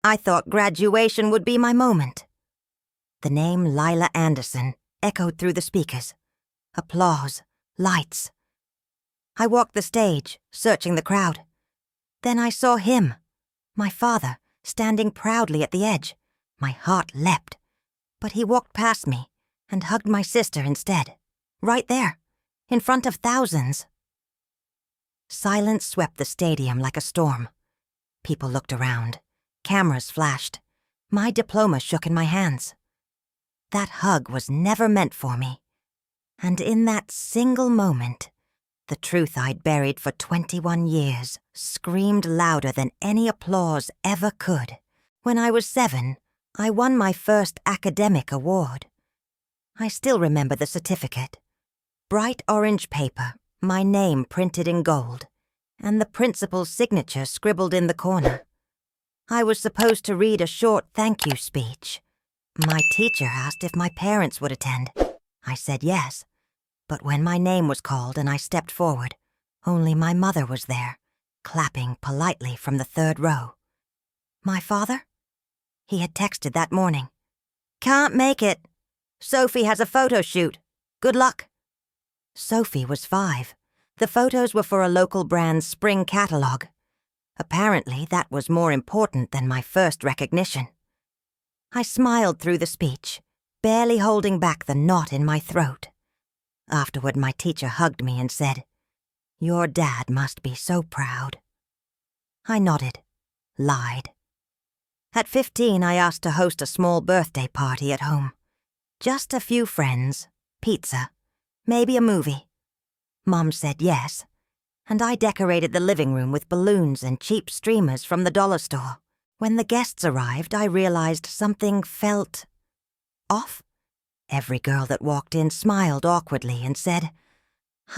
I thought graduation would be my moment. The name Lila Anderson echoed through the speakers. Applause, lights. I walked the stage, searching the crowd. Then I saw him, my father, standing proudly at the edge. My heart leapt. But he walked past me and hugged my sister instead. Right there, in front of thousands. Silence swept the stadium like a storm. People looked around. Cameras flashed. My diploma shook in my hands. That hug was never meant for me. And in that single moment, the truth I'd buried for 21 years screamed louder than any applause ever could. When I was 7, I won my first academic award. I still remember the certificate. Bright orange paper, my name printed in gold, and the principal's signature scribbled in the corner. I was supposed to read a short thank you speech. My teacher asked if my parents would attend. I said yes, but when my name was called and I stepped forward, only my mother was there, clapping politely from the 3rd row. My father? He had texted that morning. "Can't make it. Sophie has a photo shoot. Good luck." Sophie was 5. The photos were for a local brand's spring catalog. Apparently, that was more important than my first recognition. I smiled through the speech, barely holding back the knot in my throat. Afterward, my teacher hugged me and said, "Your dad must be so proud." I nodded, lied. At 15, I asked to host a small birthday party at home. Just a few friends, pizza, maybe a movie. Mom said yes, and I decorated the living room with balloons and cheap streamers from the dollar store. When the guests arrived, I realized something felt off. Every girl that walked in smiled awkwardly and said,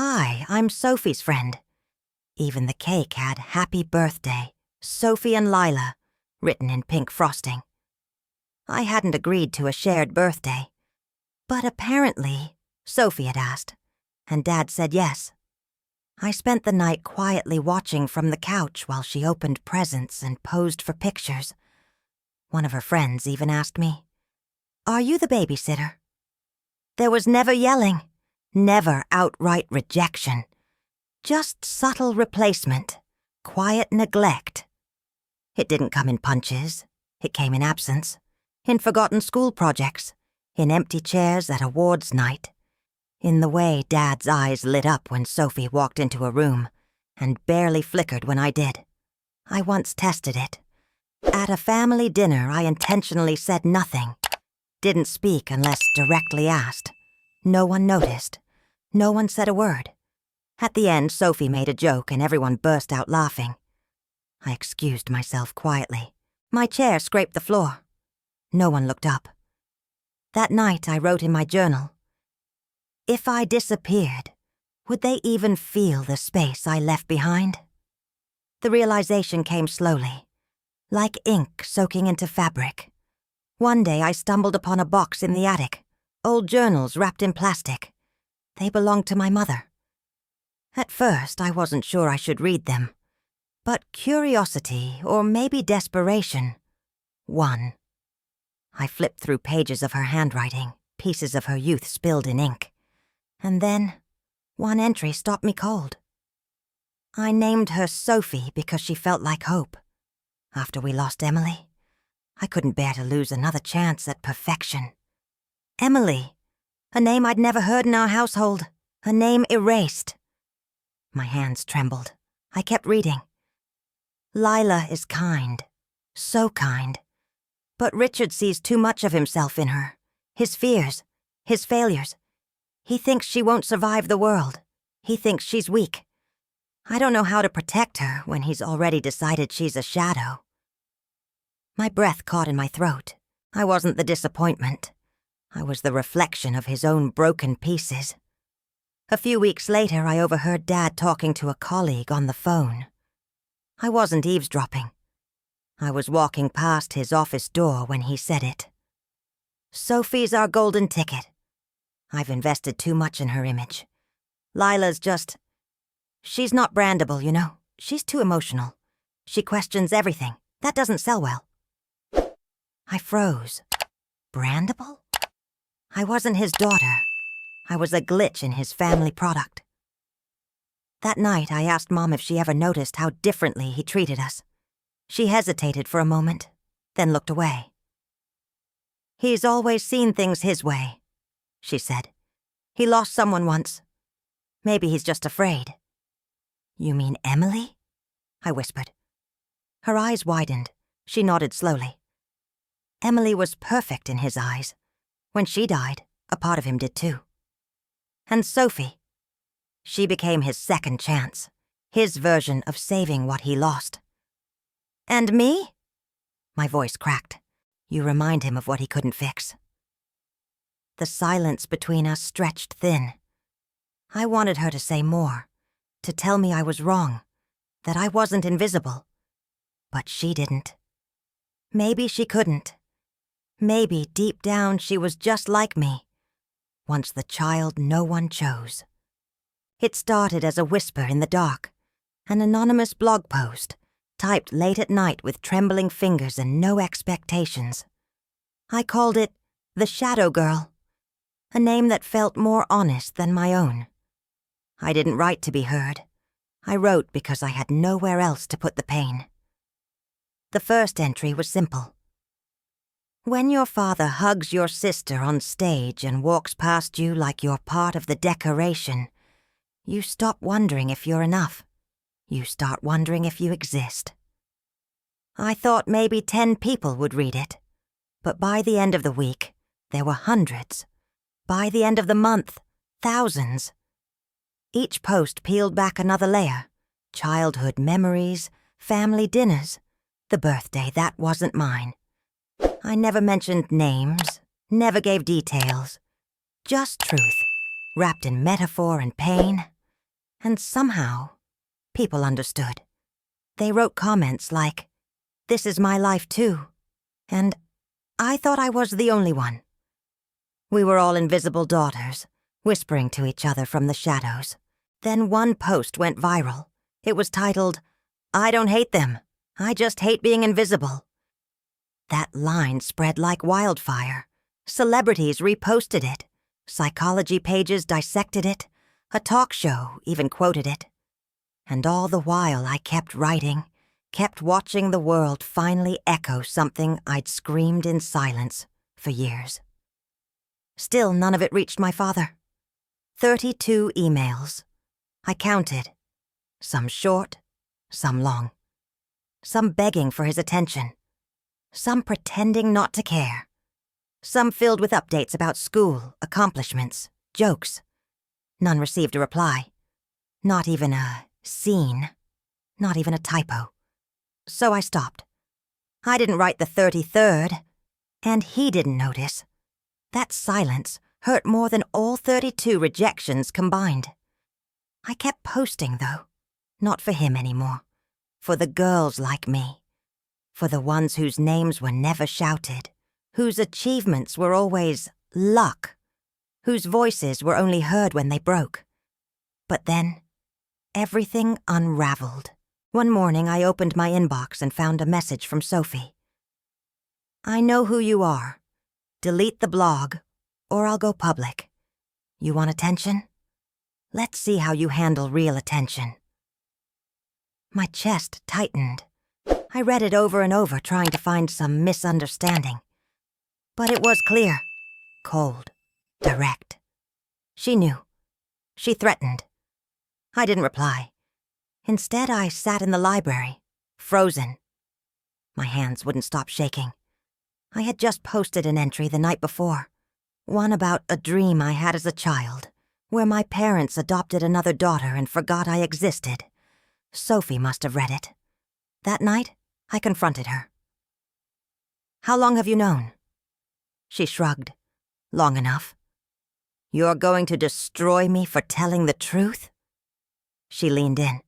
"Hi, I'm Sophie's friend." Even the cake had "Happy Birthday, Sophie and Lila," written in pink frosting. I hadn't agreed to a shared birthday, but apparently Sophie had asked, and Dad said yes. I spent the night quietly watching from the couch while she opened presents and posed for pictures. One of her friends even asked me, "Are you the babysitter?" There was never yelling, never outright rejection, just subtle replacement, quiet neglect. It didn't come in punches, it came in absence, in forgotten school projects, in empty chairs at awards night, in the way Dad's eyes lit up when Sophie walked into a room, and barely flickered when I did. I once tested it. At a family dinner, I intentionally said nothing, didn't speak unless directly asked. No one noticed. No one said a word. At the end, Sophie made a joke and everyone burst out laughing. I excused myself quietly. My chair scraped the floor. No one looked up. That night, I wrote in my journal, "If I disappeared, would they even feel the space I left behind?" The realization came slowly, like ink soaking into fabric. One day I stumbled upon a box in the attic, old journals wrapped in plastic. They belonged to my mother. At first, I wasn't sure I should read them, but curiosity, or maybe desperation, won. I flipped through pages of her handwriting, pieces of her youth spilled in ink. And then, one entry stopped me cold. I named her Sophie because she felt like hope. After we lost Emily, I couldn't bear to lose another chance at perfection. Emily, a name I'd never heard in our household, a name erased. My hands trembled. I kept reading. "Lila is kind, so kind. But Richard sees too much of himself in her, his fears, his failures. He thinks she won't survive the world. He thinks she's weak. I don't know how to protect her when he's already decided she's a shadow." My breath caught in my throat. I wasn't the disappointment. I was the reflection of his own broken pieces. A few weeks later, I overheard Dad talking to a colleague on the phone. I wasn't eavesdropping. I was walking past his office door when he said it. "Sophie's our golden ticket. I've invested too much in her image. Lila's she's not brandable, you know. She's too emotional. She questions everything. That doesn't sell well." I froze. Brandable? I wasn't his daughter. I was a glitch in his family product. That night, I asked Mom if she ever noticed how differently he treated us. She hesitated for a moment, then looked away. "He's always seen things his way," she said. "He lost someone once. Maybe he's just afraid." "You mean Emily?" I whispered. Her eyes widened. She nodded slowly. Emily was perfect in his eyes. When she died, a part of him did too. And Sophie. She became his second chance, his version of saving what he lost. "And me?" My voice cracked. "You remind him of what he couldn't fix." The silence between us stretched thin. I wanted her to say more, to tell me I was wrong, that I wasn't invisible. But she didn't. Maybe she couldn't. Maybe deep down she was just like me, once the child no one chose. It started as a whisper in the dark, an anonymous blog post, typed late at night with trembling fingers and no expectations. I called it The Shadow Girl, a name that felt more honest than my own. I didn't write to be heard. I wrote because I had nowhere else to put the pain. The first entry was simple. When your father hugs your sister on stage and walks past you like you're part of the decoration, you stop wondering if you're enough. You start wondering if you exist. I thought maybe 10 people would read it, but by the end of the week, there were hundreds. By the end of the month, thousands. Each post peeled back another layer. Childhood memories, family dinners, the birthday that wasn't mine. I never mentioned names, never gave details. Just truth, wrapped in metaphor and pain. And somehow, people understood. They wrote comments like, "This is my life too," and "I thought I was the only one." We were all invisible daughters, whispering to each other from the shadows. Then one post went viral. It was titled, "I don't hate them. I just hate being invisible." That line spread like wildfire. Celebrities reposted it. Psychology pages dissected it. A talk show even quoted it. And all the while I kept writing, kept watching the world finally echo something I'd screamed in silence for years. Still, none of it reached my father. 32 emails. I counted. Some short, some long. Some begging for his attention. Some pretending not to care. Some filled with updates about school, accomplishments, jokes. None received a reply. Not even a scene. Not even a typo. So I stopped. I didn't write the 33rd, and he didn't notice. That silence hurt more than all 32 rejections combined. I kept posting, though. Not for him anymore. For the girls like me. For the ones whose names were never shouted. Whose achievements were always luck. Whose voices were only heard when they broke. But then, everything unraveled. One morning I opened my inbox and found a message from Sophie. "I know who you are. Delete the blog, or I'll go public. You want attention? Let's see how you handle real attention." My chest tightened. I read it over and over, trying to find some misunderstanding. But it was clear. Cold. Direct. She knew. She threatened. I didn't reply. Instead, I sat in the library, frozen. My hands wouldn't stop shaking. I had just posted an entry the night before. One about a dream I had as a child, where my parents adopted another daughter and forgot I existed. Sophie must have read it. That night, I confronted her. "How long have you known?" She shrugged. "Long enough." "You're going to destroy me for telling the truth?" She leaned in.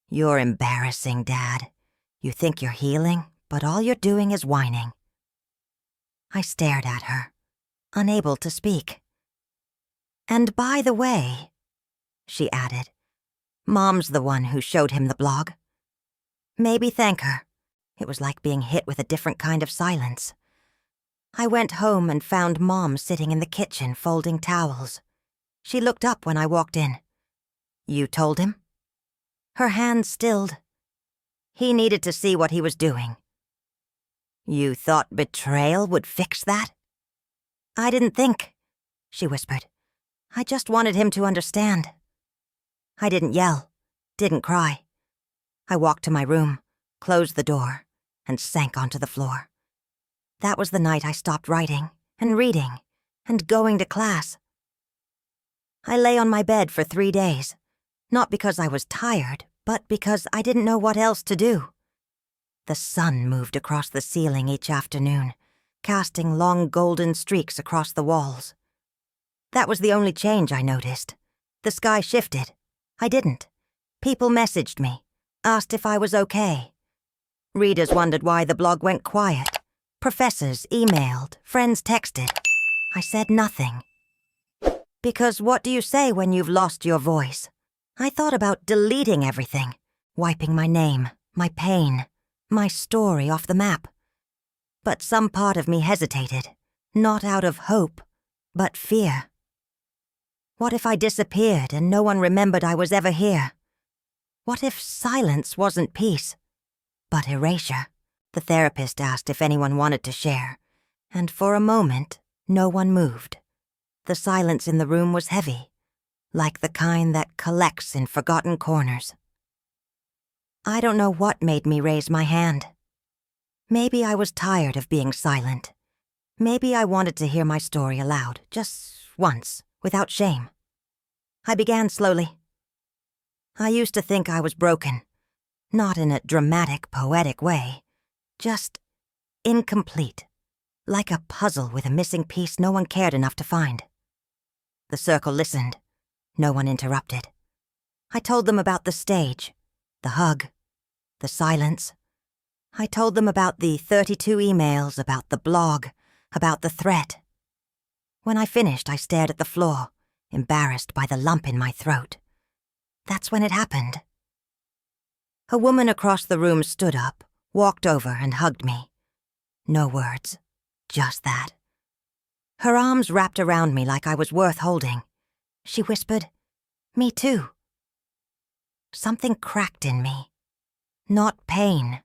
"You're embarrassing, Dad. You think you're healing, but all you're doing is whining." I stared at her, unable to speak. "And by the way," she added, "Mom's the one who showed him the blog. Maybe thank her." It was like being hit with a different kind of silence. I went home and found Mom sitting in the kitchen folding towels. She looked up when I walked in. "You told him?" Her hand stilled. He needed to see what he was doing. "You thought betrayal would fix that?" "I didn't think," she whispered. "I just wanted him to understand." I didn't yell, didn't cry. I walked to my room, closed the door, and sank onto the floor. That was the night I stopped writing and reading and going to class. I lay on my bed for 3 days, not because I was tired, but because I didn't know what else to do. The sun moved across the ceiling each afternoon, casting long golden streaks across the walls. That was the only change I noticed. The sky shifted. I didn't. People messaged me, asked if I was okay. Readers wondered why the blog went quiet. Professors emailed, friends texted. I said nothing. Because what do you say when you've lost your voice? I thought about deleting everything, wiping my name, my pain, my story off the map. But some part of me hesitated, not out of hope, but fear. What if I disappeared and no one remembered I was ever here? What if silence wasn't peace, but erasure? The therapist asked if anyone wanted to share, and for a moment, no one moved. The silence in the room was heavy, like the kind that collects in forgotten corners. I don't know what made me raise my hand. Maybe I was tired of being silent. Maybe I wanted to hear my story aloud, just once, without shame. I began slowly. I used to think I was broken, not in a dramatic, poetic way, just incomplete, like a puzzle with a missing piece no one cared enough to find. The circle listened. No one interrupted. I told them about the stage, the hug, the silence. I told them about the 32 emails, about the blog, about the threat. When I finished, I stared at the floor, embarrassed by the lump in my throat. That's when it happened. A woman across the room stood up, walked over and hugged me. No words, just that. Her arms wrapped around me like I was worth holding. She whispered, "Me too." Something cracked in me. Not pain.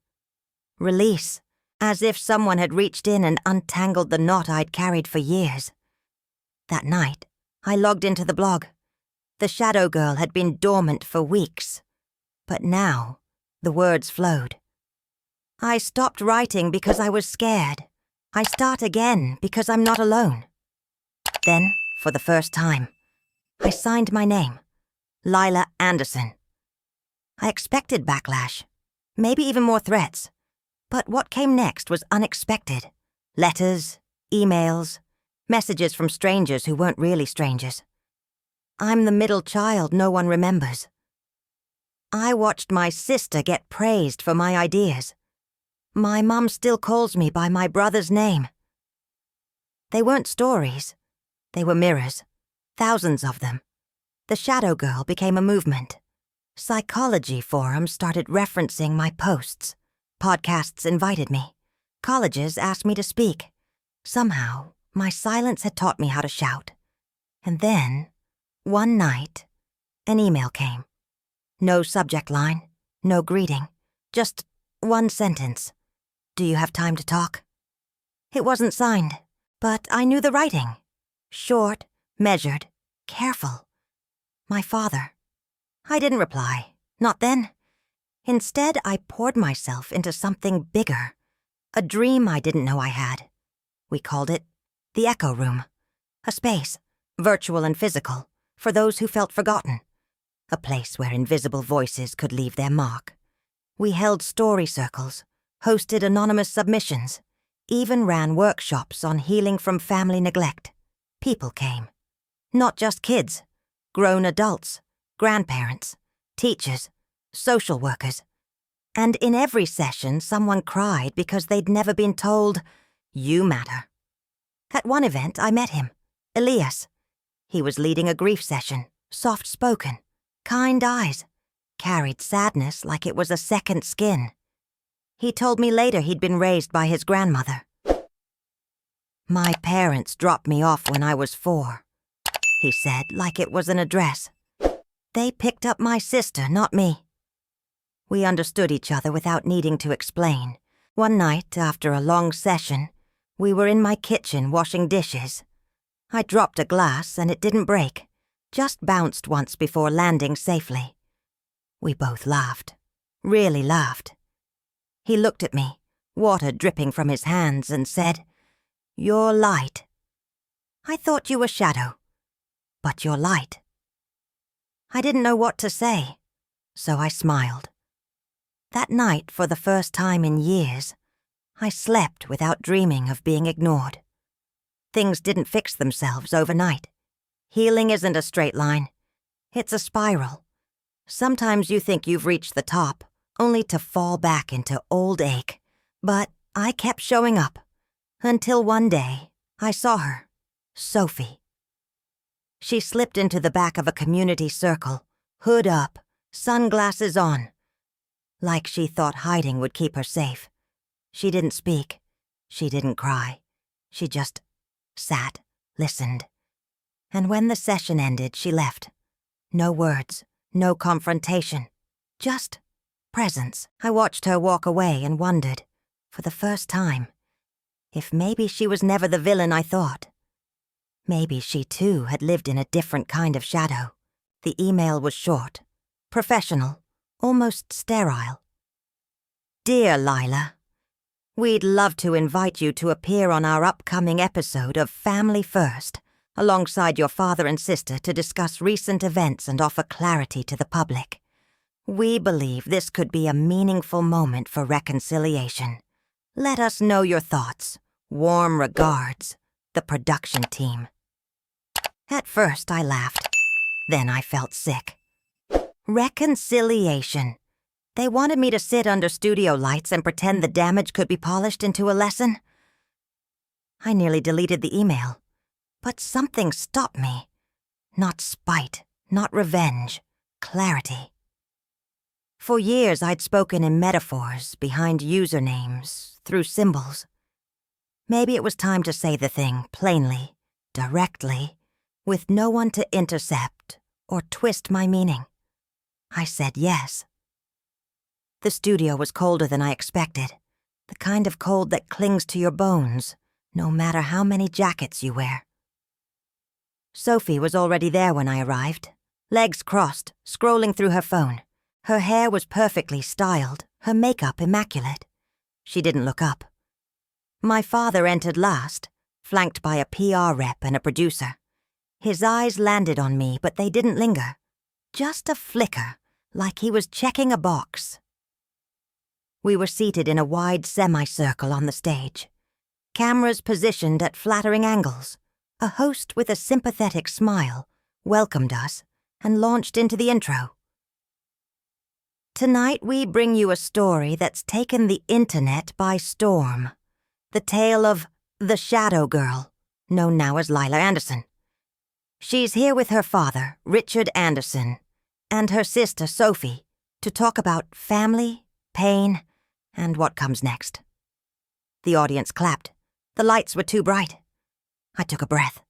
Release, as if someone had reached in and untangled the knot I'd carried for years. That night, I logged into the blog. The shadow girl had been dormant for weeks. But now, the words flowed. I stopped writing because I was scared. I start again because I'm not alone. Then, for the first time, I signed my name, Lila Anderson. I expected backlash, maybe even more threats. But what came next was unexpected. Letters, emails, messages from strangers who weren't really strangers. I'm the middle child no one remembers. I watched my sister get praised for my ideas. My mom still calls me by my brother's name. They weren't stories. They were mirrors. Thousands of them. The shadow girl became a movement. Psychology forums started referencing my posts. Podcasts invited me. Colleges asked me to speak. Somehow, my silence had taught me how to shout. And then, one night, an email came. No subject line, no greeting, just one sentence. "Do you have time to talk?" It wasn't signed, but I knew the writing. Short, measured, careful. My father. I didn't reply, not then. Instead, I poured myself into something bigger, a dream I didn't know I had. We called it the Echo Room, a space, virtual and physical, for those who felt forgotten, a place where invisible voices could leave their mark. We held story circles, hosted anonymous submissions, even ran workshops on healing from family neglect. People came. Not just kids, grown adults, grandparents, teachers, social workers. And in every session, someone cried because they'd never been told, "You matter." At one event, I met him, Elias. He was leading a grief session, soft-spoken, kind eyes, carried sadness like it was a second skin. He told me later he'd been raised by his grandmother. "My parents dropped me off when I was 4, he said, like it was an address. They picked up my sister, not me. We understood each other without needing to explain. One night, after a long session, we were in my kitchen washing dishes. I dropped a glass and it didn't break, just bounced once before landing safely. We both laughed, really laughed. He looked at me, water dripping from his hands, and said, "You're light. I thought you were shadow, but you're light." I didn't know what to say, so I smiled. That night, for the first time in years, I slept without dreaming of being ignored. Things didn't fix themselves overnight. Healing isn't a straight line. It's a spiral. Sometimes you think you've reached the top, only to fall back into old ache. But I kept showing up, until one day I saw her, Sophie. She slipped into the back of a community circle, hood up, sunglasses on. Like she thought hiding would keep her safe. She didn't speak. She didn't cry. She just sat, listened. And when the session ended, she left. No words, no confrontation, just presence. I watched her walk away and wondered, for the first time, if maybe she was never the villain I thought. Maybe she too had lived in a different kind of shadow. The email was short, professional, almost sterile. "Dear Lila, we'd love to invite you to appear on our upcoming episode of Family First, alongside your father and sister to discuss recent events and offer clarity to the public. We believe this could be a meaningful moment for reconciliation. Let us know your thoughts. Warm regards, the production team." At first I laughed, then I felt sick. Reconciliation. They wanted me to sit under studio lights and pretend the damage could be polished into a lesson? I nearly deleted the email, but something stopped me. Not spite, not revenge, clarity. For years I'd spoken in metaphors, behind usernames, through symbols. Maybe it was time to say the thing plainly, directly, with no one to intercept or twist my meaning. I said yes. The studio was colder than I expected, the kind of cold that clings to your bones, no matter how many jackets you wear. Sophie was already there when I arrived, legs crossed, scrolling through her phone. Her hair was perfectly styled, her makeup immaculate. She didn't look up. My father entered last, flanked by a PR rep and a producer. His eyes landed on me, but they didn't linger. Just a flicker, like he was checking a box. We were seated in a wide semicircle on the stage. Cameras positioned at flattering angles. A host with a sympathetic smile welcomed us and launched into the intro. Tonight we bring you a story that's taken the internet by storm. The tale of the Shadow Girl, known now as Lila Anderson. She's here with her father, Richard Anderson, and her sister, Sophie, to talk about family, pain, and what comes next. The audience clapped. The lights were too bright. I took a breath.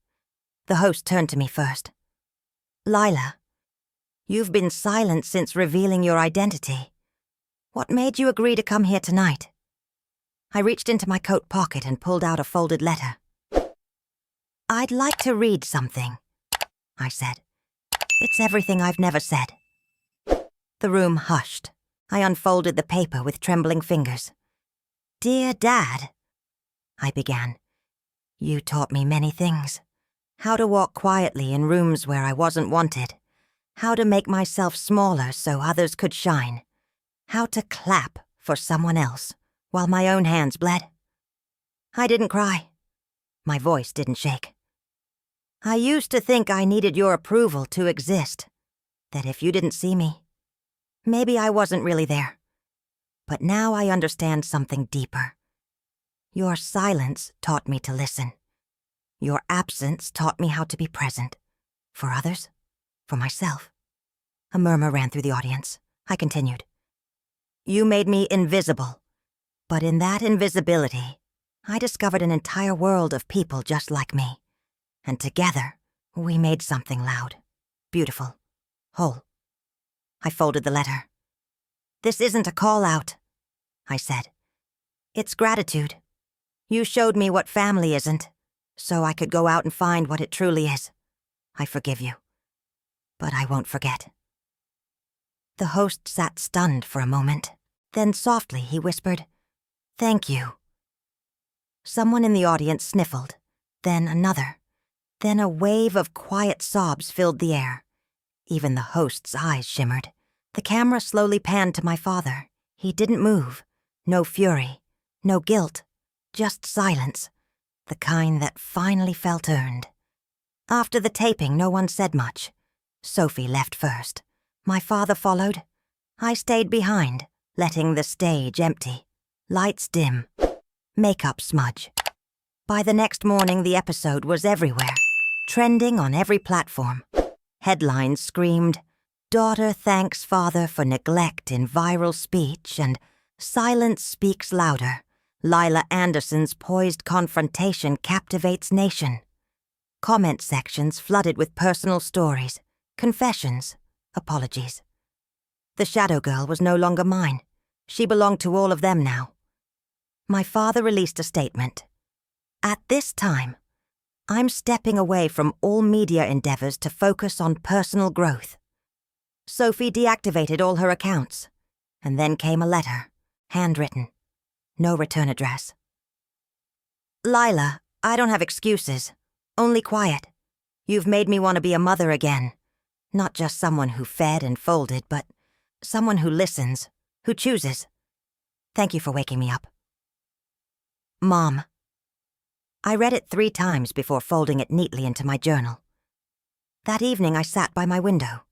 The host turned to me first. "Lila, you've been silent since revealing your identity. What made you agree to come here tonight?" I reached into my coat pocket and pulled out a folded letter. "I'd like to read something," I said. "It's everything I've never said." The room hushed. I unfolded the paper with trembling fingers. "Dear Dad," I began, "you taught me many things. How to walk quietly in rooms where I wasn't wanted. How to make myself smaller so others could shine. How to clap for someone else while my own hands bled." I didn't cry. My voice didn't shake. "I used to think I needed your approval to exist, that if you didn't see me, maybe I wasn't really there. But now I understand something deeper. Your silence taught me to listen. Your absence taught me how to be present. For others, for myself." A murmur ran through the audience. I continued. "You made me invisible, but in that invisibility, I discovered an entire world of people just like me. And together, we made something loud, beautiful, whole. I folded the letter. "This isn't a call-out," I said. "It's gratitude. You showed me what family isn't, so I could go out and find what it truly is. I forgive you. But I won't forget." The host sat stunned for a moment. Then softly he whispered, "Thank you." Someone in the audience sniffled, then another. Then a wave of quiet sobs filled the air. Even the host's eyes shimmered. The camera slowly panned to my father. He didn't move. No fury. No guilt. Just silence. The kind that finally felt earned. After the taping, no one said much. Sophie left first. My father followed. I stayed behind, letting the stage empty. Lights dim. Makeup smudge. By the next morning, the episode was everywhere. Trending on every platform. Headlines screamed, "Daughter thanks father for neglect in viral speech," and "Silence speaks louder. Lila Anderson's poised confrontation captivates nation." Comment sections flooded with personal stories, confessions, apologies. The shadow girl was no longer mine. She belonged to all of them now. My father released a statement. "At this time, I'm stepping away from all media endeavors to focus on personal growth." Sophie deactivated all her accounts, and then came a letter, handwritten, no return address. "Lila, I don't have excuses, only quiet. You've made me want to be a mother again. Not just someone who fed and folded, but someone who listens, who chooses. Thank you for waking me up." Mom. I read it 3 times before folding it neatly into my journal. That evening I sat by my window.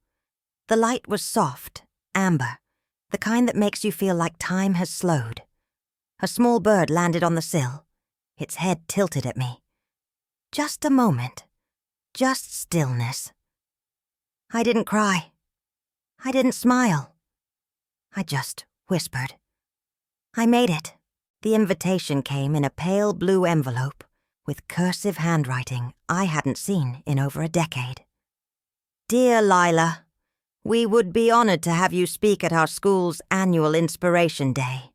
The light was soft, amber, the kind that makes you feel like time has slowed. A small bird landed on the sill, its head tilted at me. Just a moment. Just stillness. I didn't cry. I didn't smile. I just whispered. I made it. The invitation came in a pale blue envelope with cursive handwriting I hadn't seen in over a decade. "Dear Lila, we would be honored to have you speak at our school's annual Inspiration Day.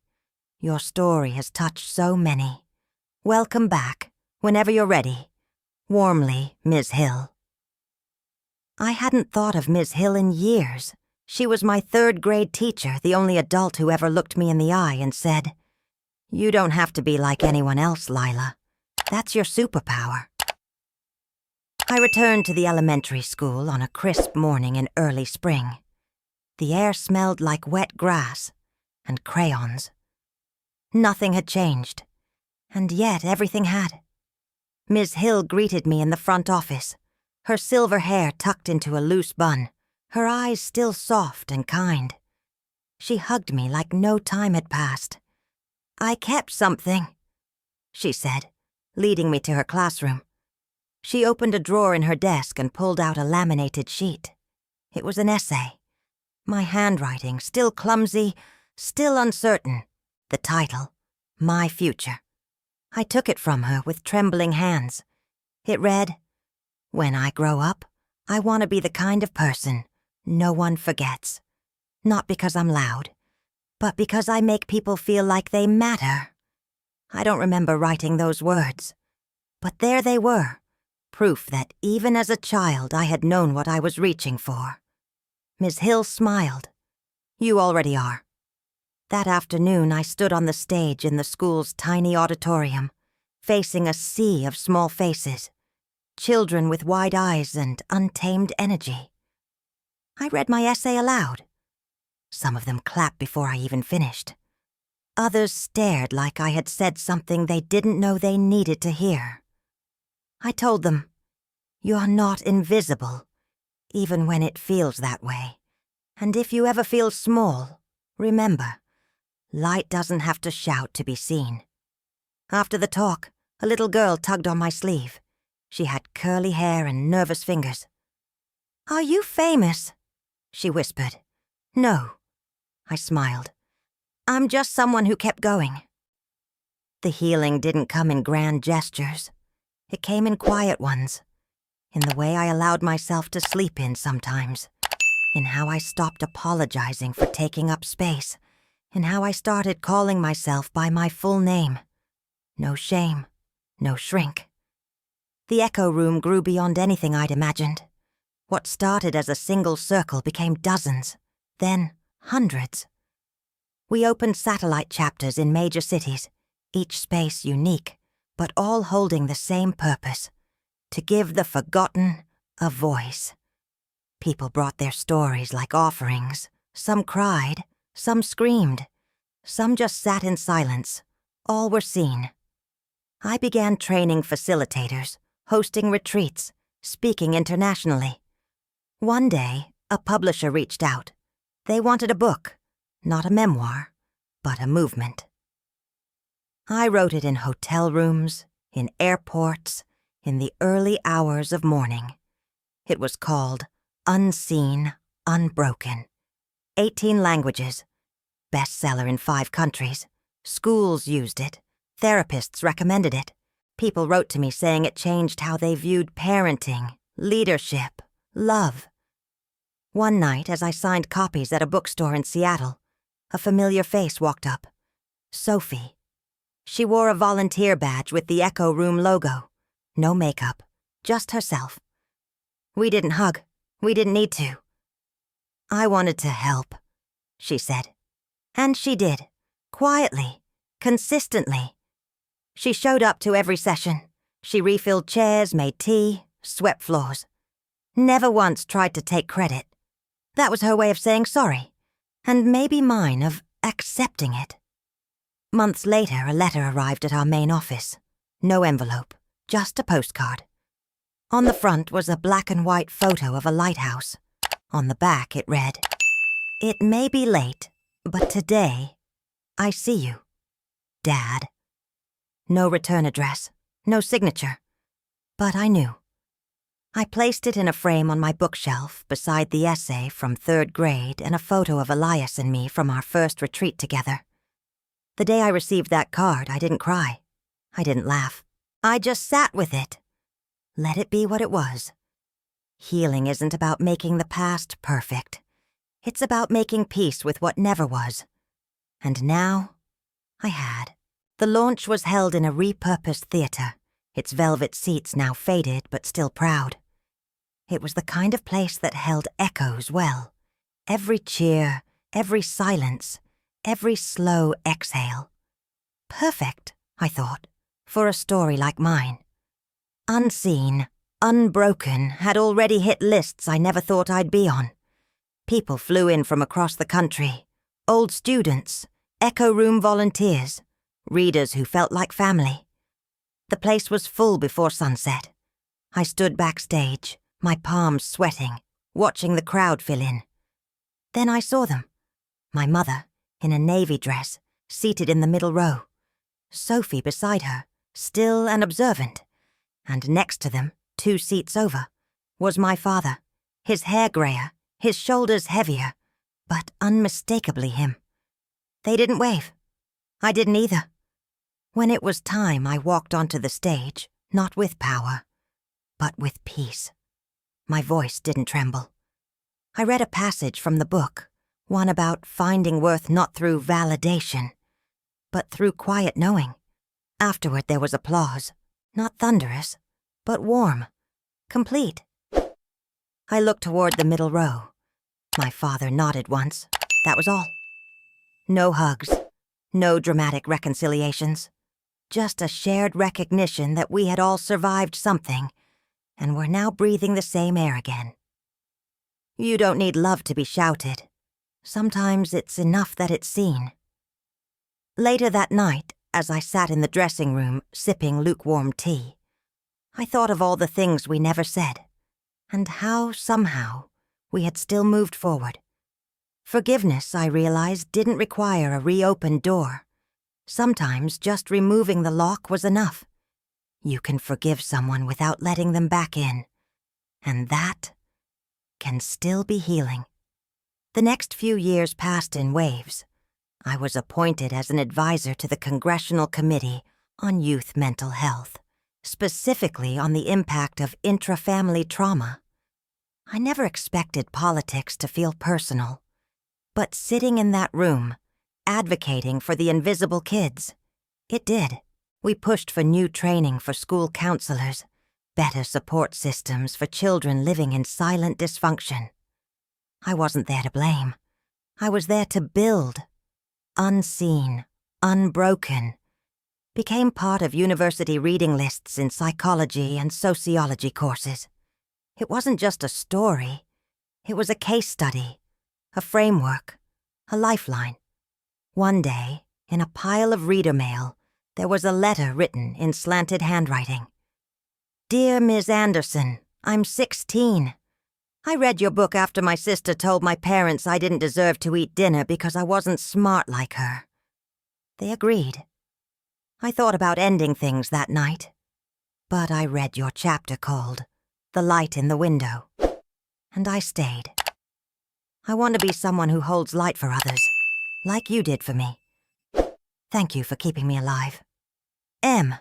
Your story has touched so many. Welcome back, whenever you're ready. Warmly, Ms. Hill." I hadn't thought of Ms. Hill in years. She was my 3rd grade teacher, the only adult who ever looked me in the eye and said, "You don't have to be like anyone else, Lila. That's your superpower." I returned to the elementary school on a crisp morning in early spring. The air smelled like wet grass and crayons. Nothing had changed, and yet everything had. Ms. Hill greeted me in the front office, her silver hair tucked into a loose bun, her eyes still soft and kind. She hugged me like no time had passed. "I kept something," she said, leading me to her classroom. She opened a drawer in her desk and pulled out a laminated sheet. It was an essay. My handwriting, still clumsy, still uncertain. The title, My Future. I took it from her with trembling hands. It read, "When I grow up, I want to be the kind of person no one forgets. Not because I'm loud, but because I make people feel like they matter." I don't remember writing those words, but there they were, proof that even as a child I had known what I was reaching for. Ms. Hill smiled. "You already are." That afternoon I stood on the stage in the school's tiny auditorium, facing a sea of small faces, children with wide eyes and untamed energy. I read my essay aloud. Some of them clapped before I even finished. Others stared like I had said something they didn't know they needed to hear. I told them, "You're not invisible, even when it feels that way. And if you ever feel small, remember, light doesn't have to shout to be seen." After the talk, a little girl tugged on my sleeve. She had curly hair and nervous fingers. "Are you famous?" she whispered. "No," I smiled. "I'm just someone who kept going." The healing didn't come in grand gestures. It came in quiet ones, in the way I allowed myself to sleep in sometimes, in how I stopped apologizing for taking up space, in how I started calling myself by my full name. No shame, no shrink. The echo room grew beyond anything I'd imagined. What started as a single circle became dozens, then hundreds. We opened satellite chapters in major cities, each space unique, but all holding the same purpose: to give the forgotten a voice. People brought their stories like offerings. Some cried, some screamed, some just sat in silence. All were seen. I began training facilitators, hosting retreats, speaking internationally. One day, a publisher reached out. They wanted a book, not a memoir, but a movement. I wrote it in hotel rooms, in airports, in the early hours of morning. It was called Unseen, Unbroken. 18 languages. Bestseller in 5 countries. Schools used it. Therapists recommended it. People wrote to me saying it changed how they viewed parenting, leadership, love. One night, as I signed copies at a bookstore in Seattle, a familiar face walked up. Sophie. She wore a volunteer badge with the Echo Room logo. No makeup, just herself. We didn't hug. We didn't need to. I wanted to help, she said. And she did. Quietly. Consistently. She showed up to every session. She refilled chairs, made tea, swept floors. Never once tried to take credit. That was her way of saying sorry. And maybe mine of accepting it. Months later, a letter arrived at our main office. No envelope, just a postcard. On the front was a black and white photo of a lighthouse. On the back it read, "It may be late, but today, I see you, Dad." No return address, no signature. But I knew. I placed it in a frame on my bookshelf beside the essay from 3rd grade and a photo of Elias and me from our first retreat together. The day I received that card, I didn't cry. I didn't laugh. I just sat with it. Let it be what it was. Healing isn't about making the past perfect. It's about making peace with what never was. And now, I had. The launch was held in a repurposed theater, its velvet seats now faded but still proud. It was the kind of place that held echoes well. Every cheer, every silence, every slow exhale. Perfect, I thought, for a story like mine. Unseen, Unbroken had already hit lists I never thought I'd be on. People flew in from across the country. Old students, Echo Room volunteers, readers who felt like family. The place was full before sunset. I stood backstage, my palms sweating, watching the crowd fill in. Then I saw them. My mother, in a navy dress, seated in the middle row. Sophie beside her, still and observant. And next to them, 2 seats over, was my father, his hair grayer, his shoulders heavier, but unmistakably him. They didn't wave. I didn't either. When it was time, I walked onto the stage, not with power, but with peace. My voice didn't tremble. I read a passage from the book, one about finding worth not through validation, but through quiet knowing. Afterward there was applause, not thunderous, but warm, complete. I looked toward the middle row. My father nodded once. That was all. No hugs, no dramatic reconciliations. Just a shared recognition that we had all survived something, and were now breathing the same air again. You don't need love to be shouted. Sometimes it's enough that it's seen. Later that night, as I sat in the dressing room sipping lukewarm tea, I thought of all the things we never said, and how, somehow, we had still moved forward. Forgiveness, I realized, didn't require a reopened door. Sometimes just removing the lock was enough. You can forgive someone without letting them back in, and that can still be healing. The next few years passed in waves. I was appointed as an advisor to the Congressional Committee on youth mental health, specifically on the impact of intra-family trauma. I never expected politics to feel personal, but sitting in that room, advocating for the invisible kids, it did. We pushed for new training for school counselors, better support systems for children living in silent dysfunction. I wasn't there to blame. I was there to build. Unseen, unbroken, became part of university reading lists in psychology and sociology courses. It wasn't just a story. It was a case study, a framework, a lifeline. One day, in a pile of reader mail, there was a letter written in slanted handwriting. Dear Ms. Anderson, I'm 16. I read your book after my sister told my parents I didn't deserve to eat dinner because I wasn't smart like her. They agreed. I thought about ending things that night, but I read your chapter called The Light in the Window, and I stayed. I want to be someone who holds light for others, like you did for me. Thank you for keeping me alive. M.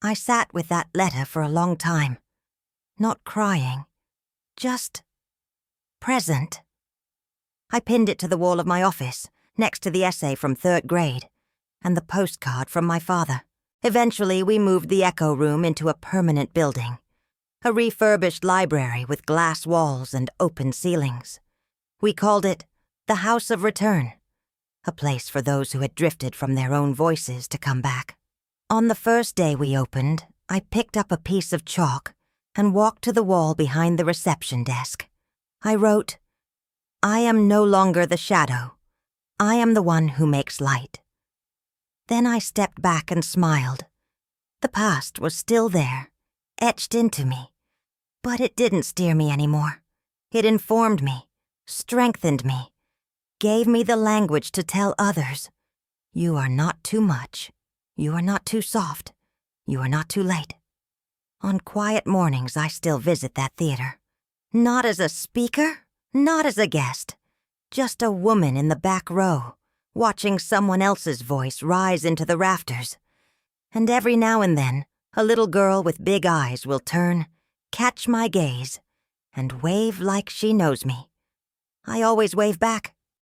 I sat with that letter for a long time, not crying, just present. I pinned it to the wall of my office, next to the essay from 3rd grade, and the postcard from my father. Eventually, we moved the Echo Room into a permanent building, a refurbished library with glass walls and open ceilings. We called it the House of Return, a place for those who had drifted from their own voices to come back. On the first day we opened, I picked up a piece of chalk and walked to the wall behind the reception desk. I wrote, I am no longer the shadow. I am the one who makes light. Then I stepped back and smiled. The past was still there, etched into me, but it didn't steer me anymore. It informed me, strengthened me, gave me the language to tell others, you are not too much, you are not too soft, you are not too late. On quiet mornings, I still visit that theater. Not as a speaker, not as a guest, just a woman in the back row, watching someone else's voice rise into the rafters. And every now and then, a little girl with big eyes will turn, catch my gaze, and wave like she knows me. I always wave back.